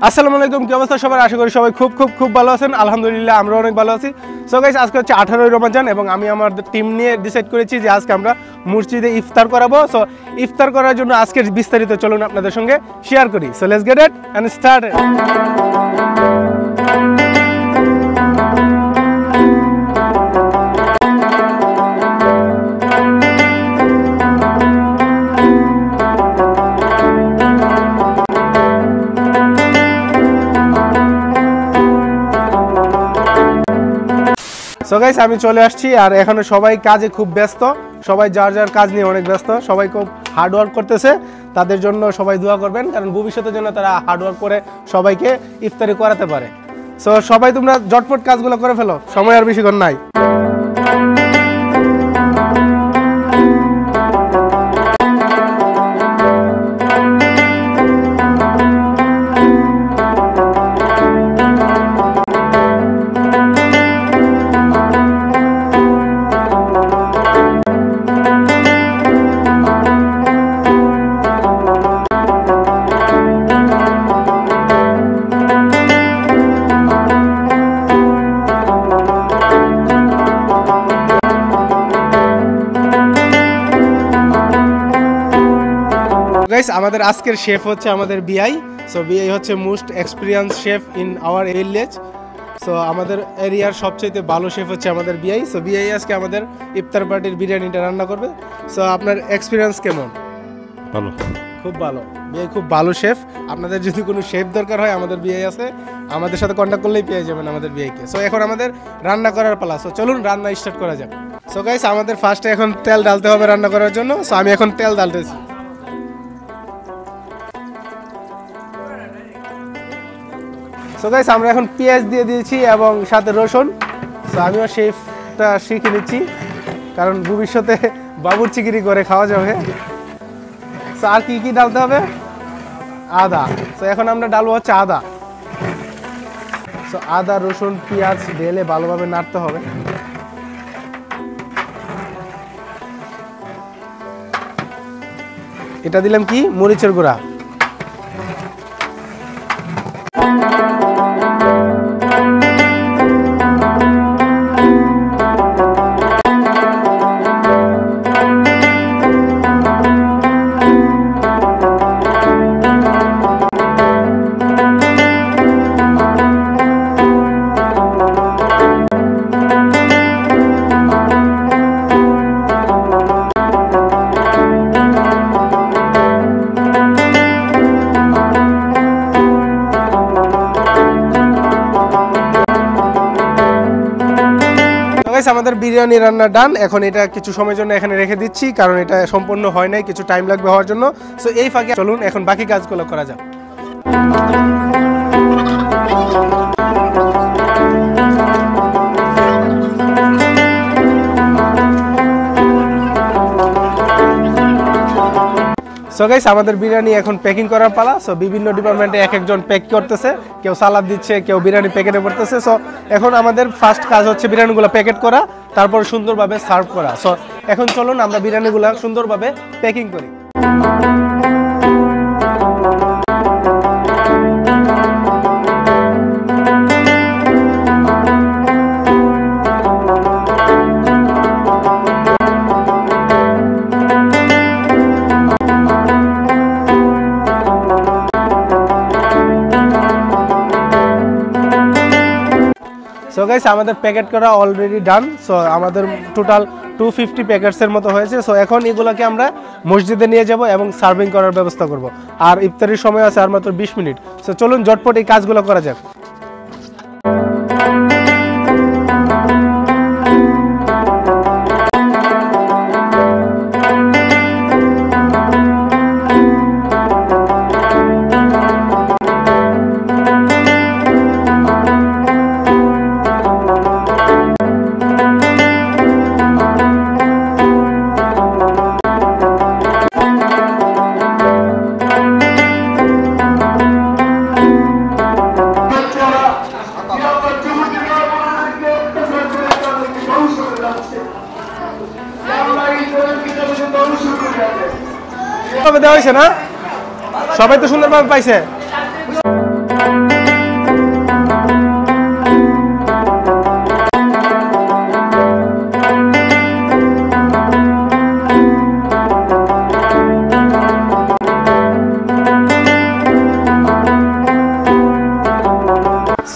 আসসালামু আলাইকুম, কি অবস্থা সবার? আশা করি সবাই খুব খুব খুব ভালো আছেন। আলহামদুলিল্লাহ আমরা অনেক ভালো আছি। সো গাইস, আজকে হচ্ছে 18ই রমজান এবং আমি আমার টিম নিয়ে ডিসাইড করেছি যে আজকে আমরা মসজিদে ইফতার করাবো। সো ইফতার করার জন্য আজকের বিস্তারিত চলুন আপনাদের সঙ্গে শেয়ার করি। So let's get it and start it. So guys, আমি চলে আসছি আর এখানে সবাই কাজে খুব ব্যস্ত, সবাই যার যার কাজ নিয়ে অনেক ব্যস্ত, সবাই খুব হার্ড ওয়ার্ক করতেছে। তাদের জন্য সবাই দোয়া করবেন, কারণ ভবিষ্যতের জন্য তারা হার্ড ওয়ার্ক করে সবাইকে ইফতারি করাতে পারে। সো সবাই তোমরা ঝটপট কাজগুলো করে ফেলো, সময় আর বেশিক্ষণ নাই। গাইস, আমাদের আজকের শেফ হচ্ছে আমাদের বিআই। সো বিআই হচ্ছে most experience chef in our village. So আমাদের এরিয়ার সবচেয়ে ভালো শেফ হচ্ছে আমাদের বিআই। সো বিআই আজকে আমাদের ইফতার পার্টির বিরিয়ানিটা রান্না করবে। সো আপনার এক্সপিরিয়েন্স কেমন? ভালো, খুব ভালো। বিআই খুব ভালো শেফ। আপনাদের যদি কোনো শেফ দরকার হয়, আমাদের বিআই আছে, আমাদের সাথে কন্ট্যাক্ট করলেই পেয়ে যাবেন আমাদের বিআইকে। সো এখন আমাদের রান্না করার পালা। সো চলুন রান্না স্টার্ট করা যাক। সো গাইস, আমাদের ফার্স্টে এখন তেল ডালতে হবে রান্না করার জন্য। সো আমি এখন তেল ডালতেছি। সো গাইস, আমরা এখন পেঁয়াজ দিয়ে দিয়েছি এবং সাথে রসুন। সো আমিও শেফটা শিখে নিচ্ছি, কারণ ভবিষ্যতে বাবুর্চিগিরি করে খাওয়া যাবে। সো আর কি কি ডালতে হবে? আদা। সো এখন আমরা ডালবো হচ্ছে আদা। সো আদা, রসুন, পেঁয়াজ ঢেলে ভালোভাবে নাড়তে হবে। এটা দিলাম কি? মরিচের গুঁড়া। আমাদের বিরিয়ানি রান্না ডান। এখন এটা কিছু সময়ের জন্য এখানে রেখে দিচ্ছি, কারণ এটা সম্পূর্ণ হয় নাই, কিছু টাইম লাগবে হওয়ার জন্য। সো এই ফাঁকে চলুন এখন বাকি কাজগুলো করা যাক। সো গাইস, আমাদের বিরিয়ানি এখন প্যাকিং করার পালা। সো বিভিন্ন ডিপার্টমেন্টে এক একজন প্যাক করতেছে, কেউ সালাদ দিচ্ছে, কেউ বিরিয়ানি প্যাকেটে পড়তেছে। সো এখন আমাদের ফার্স্ট কাজ হচ্ছে বিরিয়ানিগুলো প্যাকেট করা, তারপর সুন্দরভাবে সার্ভ করা। সো এখন চলুন আমরা বিরিয়ানিগুলো সুন্দরভাবে প্যাকিং করি। সো গাইস, আমাদের প্যাকেট করা অলরেডি ডান। সো আমাদের টোটাল 250 প্যাকেটসের মতো হয়েছে। সো এখন এগুলোকে আমরা মসজিদে নিয়ে যাব এবং সার্ভিং করার ব্যবস্থা করব। আর ইফতারির সময় আছে আর মাত্র 20 মিনিট। সো চলুন ঝটপট এই কাজগুলো করা যাক। দেওয়া হয়েছে না? সবাই তো সুন্দরভাবে পাইছে।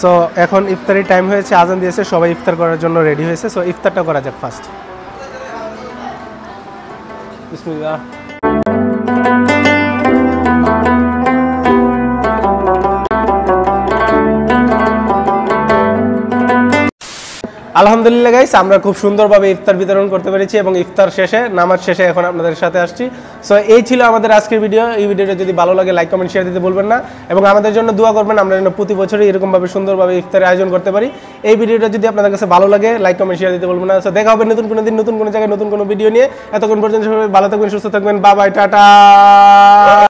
সো এখন ইফতারি টাইম হয়েছে, আজান দিয়েছে, সবাই ইফতার করার জন্য রেডি হয়েছে। সো ইফতারটা করা যাক ফার্স্ট। বিসমিল্লাহ। আলহামদুলিল্লাহ গাইস, আমরা খুব সুন্দরভাবে ইফতার বিতরণ করতে পেরেছি এবং ইফতার শেষে, নামাজ শেষে এখন আপনাদের সাথে আসছি। সো এই ছিল আমাদের আজকের ভিডিও। এই ভিডিওটা যদি ভালো লাগে লাইক কমেন্ট শেয়ার দিতে ভুলবেন না এবং আমাদের জন্য দোয়া করবেন, আমরা যেন প্রতি বছরই এরকমভাবে সুন্দরভাবে ইফতারের আয়োজন করতে পারি। এই ভিডিওটা যদি আপনাদের কাছে ভালো লাগে লাইক কমেন্ট শেয়ার দিতে ভুলবেন না। সো দেখা হবে নতুন কোনো দিন, নতুন কোনো জায়গায়, নতুন কোনো ভিডিও নিয়ে। এতক্ষণ পর্যন্ত সবাই ভালো থাকবেন, সুস্থ থাকবেন। Bye bye, tata.